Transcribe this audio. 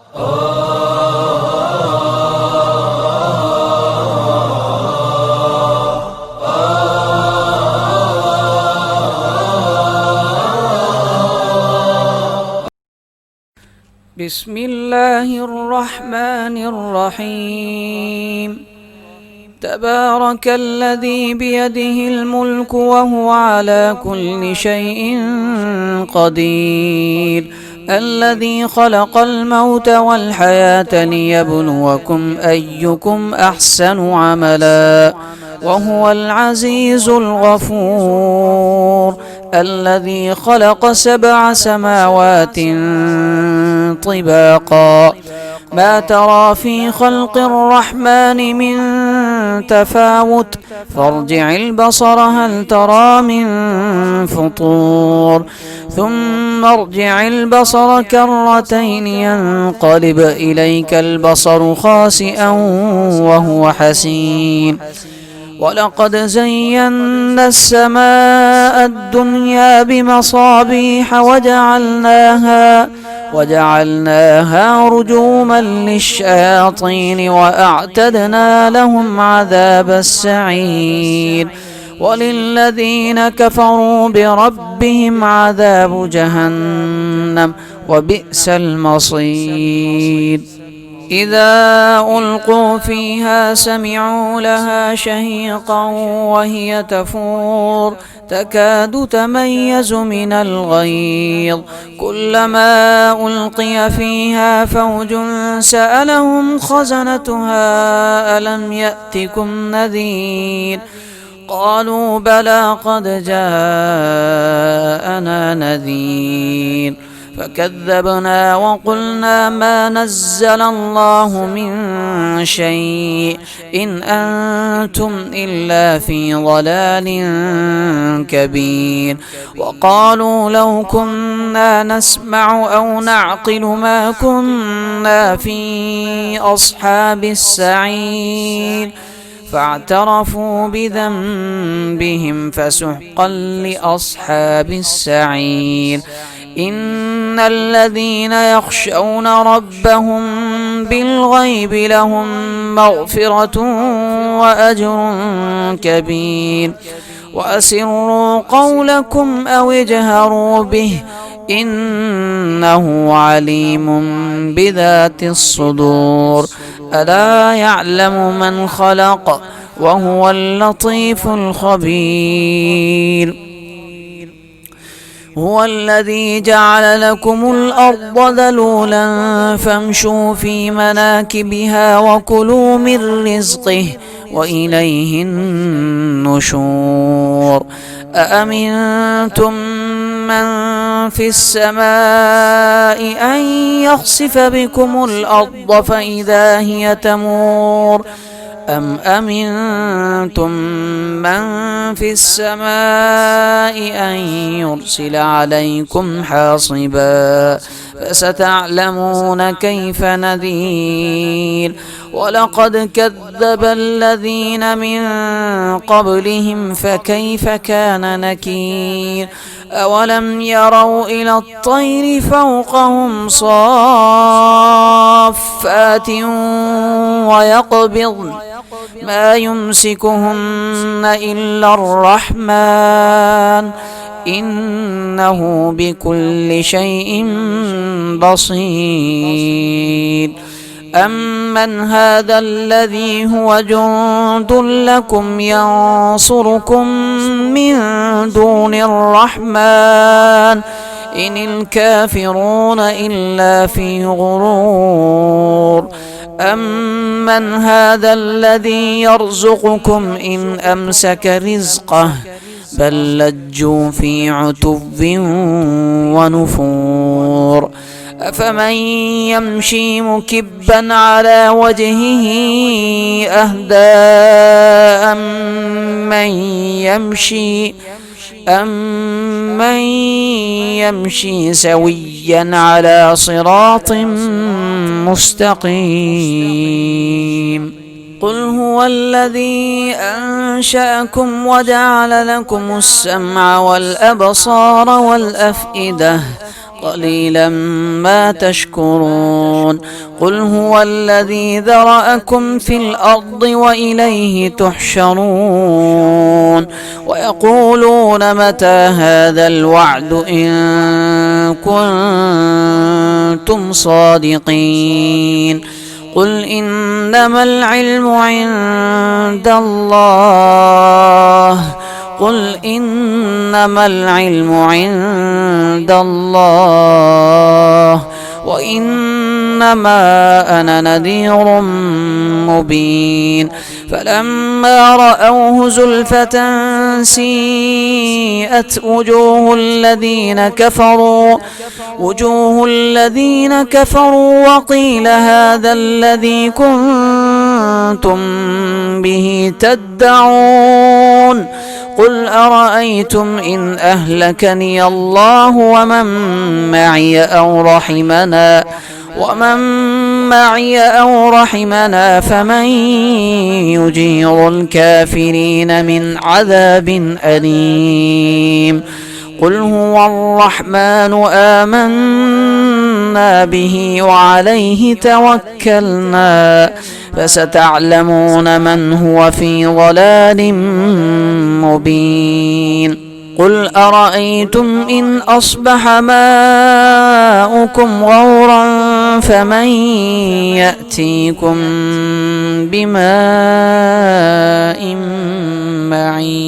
بسم الله الرحمن الرحيم. تبارك الذي بيده الملك وهو على كل شيء قدير، الذي خلق الموت والحياة ليبلوكم أيكم أحسن عملا، وهو العزيز الغفور، الذي خلق 7 سماوات طباقا، ما ترى في خلق الرحمن من تفاوت، فارجع البصر هل ترى من فطور، ثم ارجع البصر كرتين ينقلب إليك البصر خاسئا وهو حسير. ولقد زينا السماء الدنيا بمصابيح وجعلناها رجوما للشياطين وأعتدنا لهم عذاب السعير. وللذين كفروا بربهم عذاب جهنم وبئس المصير. إذا ألقوا فيها سمعوا لها شهيقا وهي تفور، تكاد تميز من الغيظ، كلما ألقي فيها فوج سألهم خزنتها ألم يأتكم نذير، قالوا بلى قد جاءنا نذير، فكذبنا وقلنا ما نزل الله من شيء إن أنتم إلا في ضلال كبير. وقالوا لو كنا نسمع أو نعقل ما كنا في أصحاب السعير، فاعترفوا بذنبهم فسحقا لأصحاب السعير. إن الذين يخشون ربهم بالغيب لهم مغفرة وأجر كبير. وأسروا قولكم أو اجهروا به إنه عليم بذات الصدور. ألا يعلم من خلق وهو اللطيف الخبير. هو الذي جعل لكم الأرض ذلولا فامشوا في مناكبها وكلوا من رزقه وإليه النشور. أأمنتم من في السماء أن يخسف بكم الأرض فإذا هي تمور، أم أمنتم من في السماء أن يرسل عليكم حاصبا، فستعلمون كيف نذير. ولقد كذب الذين من قبلهم فكيف كان نكير. أولم يروا إلى الطير فوقهم صافات ويقبضن ما يمسكهن إلا الرحمن إنه بكل شيء بصير. أمن هذا الذي هو جند لكم ينصركم من دون الرحمن إن الكافرون إلا في غرور. أمن هذا الذي يرزقكم إن أمسك رزقه بل لجوا في عتو ونفور. أفمن يمشي مكبا على وجهه أهدى أمن يمشي سويا على صراط مستقيم. قل هو الذي أنشأكم وجعل لكم السمع والأبصار والأفئدة قليلا ما تشكرون قل هو الذي ذرأكم في الأرض وإليه تحشرون ويقولون متى هذا الوعد إن كنتم صادقين قل إنما العلم عند الله وإنما أنا نذير مبين فلما رأوه زلفة سيئت وجوه الذين كفروا وقيل هذا الذي كنتم به تدعون قل أرأيتم إن أهلكني الله ومن معي أو رحمنا فمن يجير الكافرين من عذاب أليم قل هو الرحمن آمنا به وعليه توكلنا فستعلمون من هو في ضلال مبين قل أرأيتم إن أصبح ماؤكم غورا فمن يأتيكم بماء معين